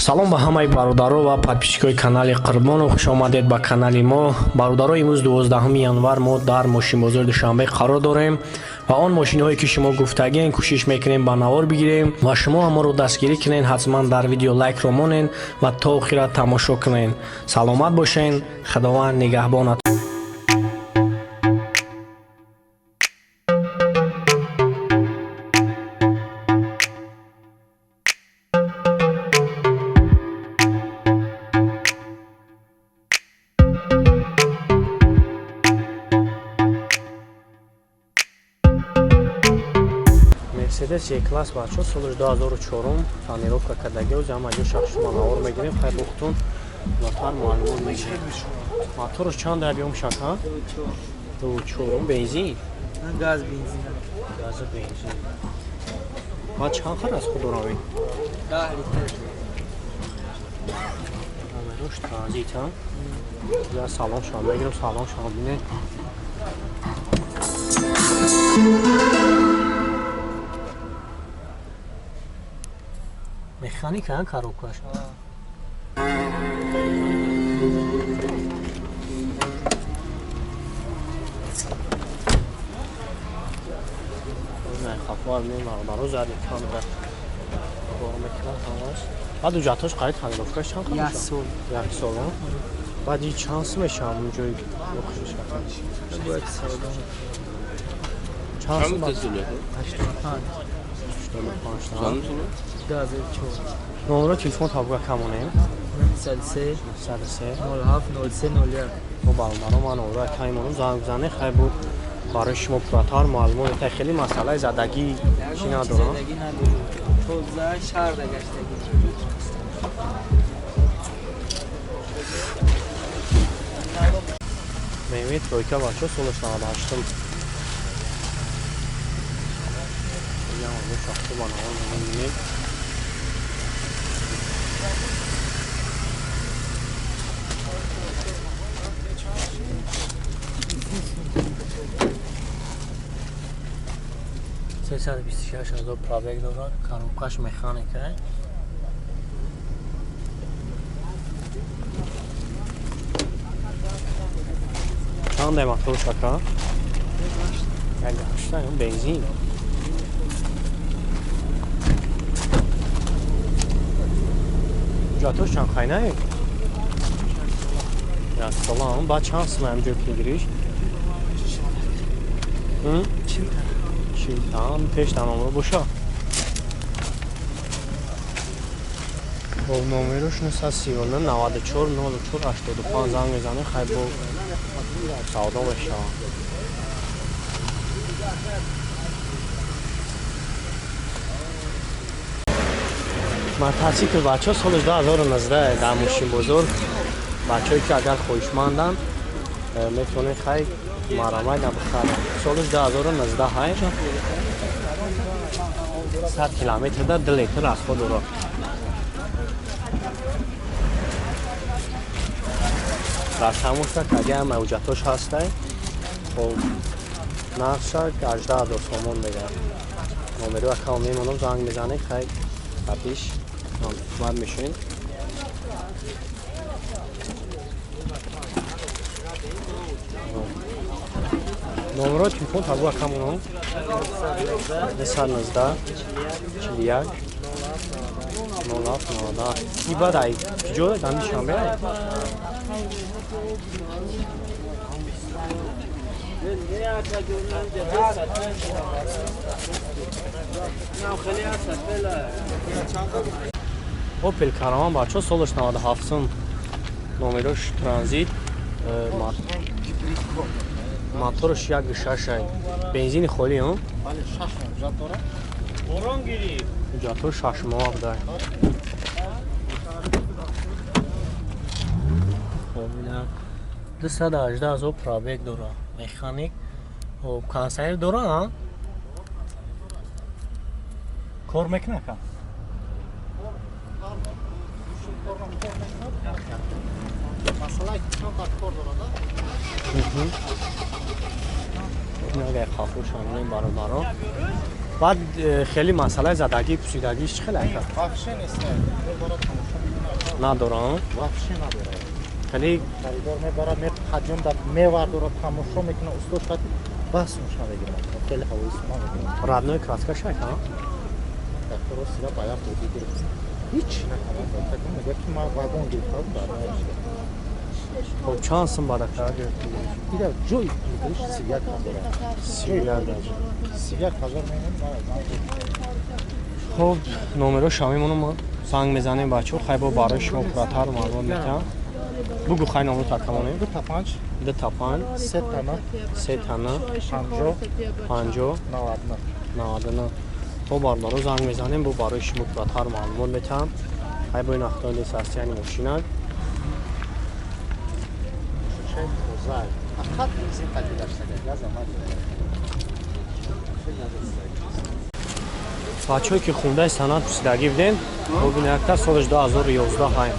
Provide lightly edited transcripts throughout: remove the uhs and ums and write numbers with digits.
салом ба ҳамаи бародаро ва подписчикои канали Қурбонов, хуш омадед ба канали мо. Бародаро, имрӯз 12 январ мо дар мошинбозори Душанбе қарор дорем ва он мошинҳое ки шумо гуфтагин кӯшиш мекунем ба навор бигирем ва шумо ҳамаро дастгирӣ кунен. ҳатман дар видео лайкро монен ва то охира тамошо кунен. саломат бошен. худованд нигаҳбонат. Мерседес Е-класс бачо соли 2004 тонировка кардаги оз ама ҷо шахшума навор мегирем. Хай бухтун нотар муаллимон мегирем. Моторш чанд объем шака? 2.4 бензин. Газ бензин. Газ бензин. Ва чанд хар аз худ равӣ? 10 литр. Амерош транзит ҳам. Я салон шам мегирем, салон шам бинед. Механика ҳам коробкаш. Не хафар нема, баро зади камера. Бор мекна ҳамаш. Баъд уҷатош қайд тонировкаш чанд қадам? 1 сол. 1 сол. Баъд ин чанс мешам унҷои лохиш шакал. Бо 1 сол. Чанс ба 85. 85. 2004. номеро телефон табга камонем. 03 03 07 03 01. мо балмаро ман ора каймонум занг бизане. хай бу барои шумо пурратар маълумот та хеле масъалаи задагӣ чӣ надорам. Задагӣ надорам. Тоза шарда гаштагӣ. BMW тройка бачо солаш 98. Я мо шахто ба навор мебинем. Сесад 26000 пробег дорад. Коробкаш механика. Чанд мотор шака? 1.8 бензин. Ҷатош чанд хайнае? Я салом, ба чанд сум ҳамҷо мегириш? Чилтан пеш тамомро боша. номерош 039 94 04 85 занг мезанем. хай бо савдо беша. мотосикл бачо соли 2019 дар мошинбозор. бачое ки агар хоҳишманданд метавонед хай марамай набухарам. соли 2019 ҳай 100 километр дар 2 литр расход дорад. расамошта каги ҳам мавҷатош ҳастай. хоб нақша 18000 сомон мегӯяд. номеро аккаунт мемонам, занг мезанед. хай пиш мад мешавед. номеро телефон табу аккаунт 219 41 07 ибадай ҷо дами шанбе Opel Karavan бачо солаш 97 номерош транзит. Моторош 1.6 бензини холӣ ҳам? Бале, 6 ҷат дора. Борон гирифт. Ҷатош 6 моҳ дай. Хобина 218000 пробег дора. Механик. Хоб консайр дора, ҳа? Кор мекна ка? Масъалаи чанд та кор дора, да? агар хафуш ҳамин баробаро بعد خیلی مسئله زدگی پوسیدگیش خیلی بخشی نیست. ندارن؟ вообще نداره. یعنی خریدار میبره حجم در میورداره تماشا میکنه استاد شاید بس نشان بگیره خیلی هوای سما میکنه родной краска шайк ها دکتر رو سیرا باید بودی گرفت هیچ نکنم فکر میگه که ما واگن گرفتم در خب چند سم بعد کار گرفتی دیگه جوی میگوش سیاک نداره 31000 خب نمره شامیمونو ما زنگ میزنیم بچه خیلی برای شما پراتر معلومات میتونم بگو خیلی نمره تکمونه 2 تا 5 2 تا 5 3 تا 9 3 تا 9 50 50 99 99 خب باردارو زنگ میزنیم بو برای شما پراتر معلومات میتونم خیلی باید اختار لیسانسیانی ماشینک شاید روزای فقط این قضیه داشته لازم بچه‌ای که خونده سند پوسیدگی بدین ببینید سالش 2011 هایم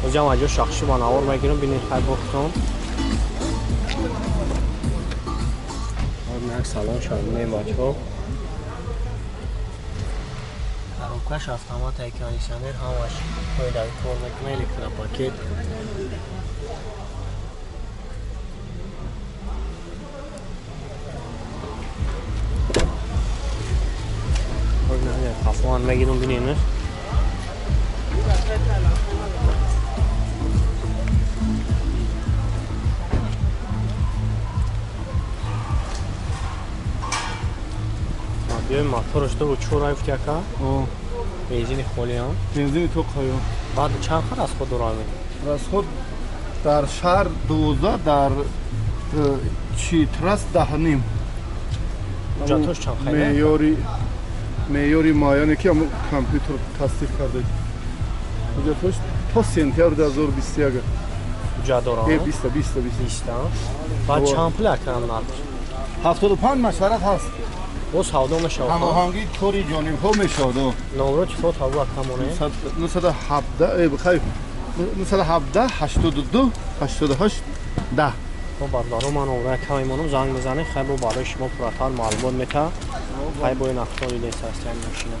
اونجا ما جو شخصی با نوار میگیرم ببینید خیلی بختم ببینید سلام شامیم بچه‌ها کاروکش автомат кондиционер ҳамаш қоидави кор мекунад электропакет қафоан мегирам бинем بیایم موتورش دو چور افت یکا بنزین خالی هم بنزین تو قایم بعد چند خود از خود درامی از خود در شهر 12 در چیترس 10.5 جاتوش چند خیلی معیاری مایانی که همون کامپیوتر تصدیق کرده جاتوش تا سنتیار 2021 جا درامی 20 بعد چند پول اکنم نرد 75 مشورت هست باز سودا میشه هماهنگی کاری جانب ها میشود نمره چطور تا بود کمونه 917 بخیر 917 82 88 10 خب بردارو من نمره کمیمونم زنگ میزنه خیلی برای شما پراتر معلومات میته خیلی باید اختاری لیسانسیان ماشینه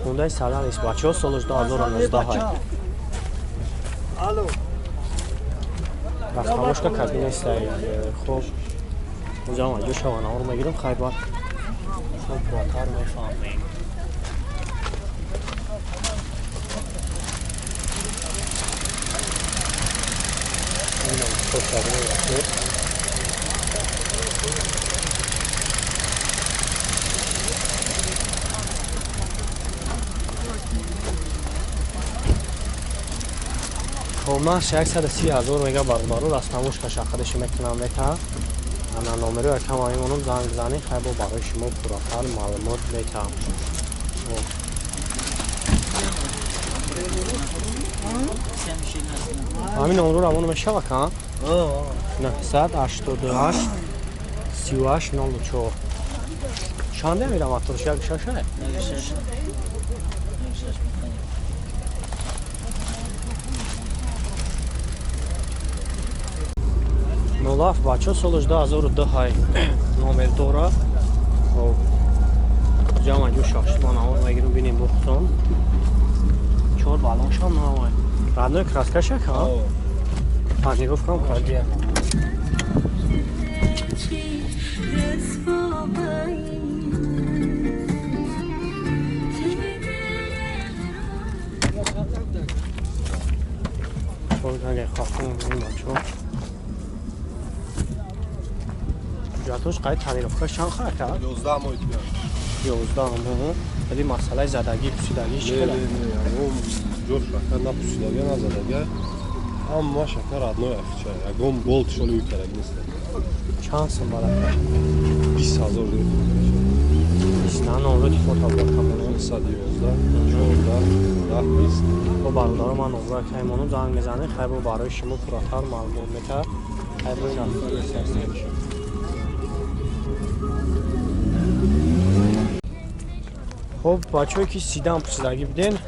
خونده سالا نیست بچه ها سالش 2019 های رفتماشکا کبین است خب اونجا ما جو شوانه ها رو میگیرم خیلی باید خب پراتر میفهمیم خب من 630,000 میگه بردارو رستموش که شخصش میکنم میته انا نمره و کم آیمونم زنگ زنی خیلی برای شما پراتر معلومات میتم همین نمره رو همونو میشه بکن 988 38 04 چنده میرم اترش یک شاشه نولاف بچه سالش 2002 های نامر داره جمع جو شخص ما نوار میگیرم بینیم بختم چهار بالانش هم نوار رادنوی کراسکش یک ها؟ پنجی گفتم کردیه اگه خواستم بینیم بچه جاتوش قاید تعمیرافکار چند خواهد کرد؟ 11 ماه دیگر 11 ماه ولی مسئله زدگی پوسیدگی چی کنه؟ جور شکر نه پوسیدگی نه زدگی اما شکر ادنای افچه یکم بولت شلو کرد نیست چند سن باید کرد؟ 20,000 دیگر 20 نه نمره دی فوتا بود کمونه 111 14 10 20 با برادر من نمره که ایمانو زنگ میزنه خیلی برای شما پراتر معلوم میتر خیلی این افکار سرسه میشه خب بچه‌ای که سیدن پوسیدگی بدین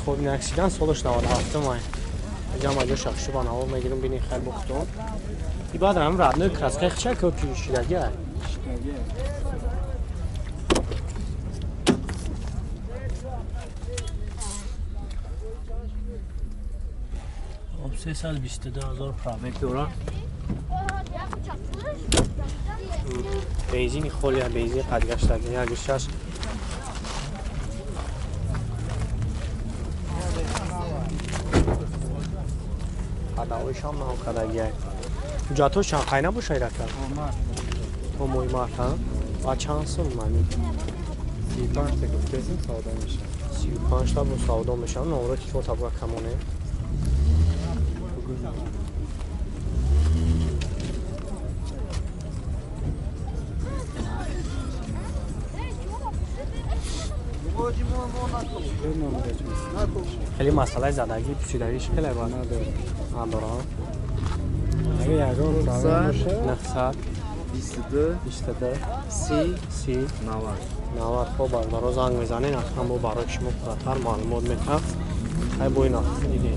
خب این اکسیدن سالش 97 ماه اینجا ما جو شخصی با نوار میگیرم بینید خیلی بختم این بعد هم رادنوی کراسکای چه که پوسیدگی 322,000 пробег дорад. бензини холи бензин қадгаштаги 1.6 қадаоишам наҳокадаги ҷуҳатҳо чанд қайна бошад рака то моҳи марта ва чанд сум мани 35 تا گفتیم سودا میشه 35 تا бо савдо мешаванд номро ки мо табора камоне خیلی مسئله زدگی پوشیدگیش خیلی باید ندارم اگه یکم سوال باشه 900 22 30 90 خب برای زنگ میزنین هم با برای شما فراتر معلومات میتونم های بوی نخست دیگه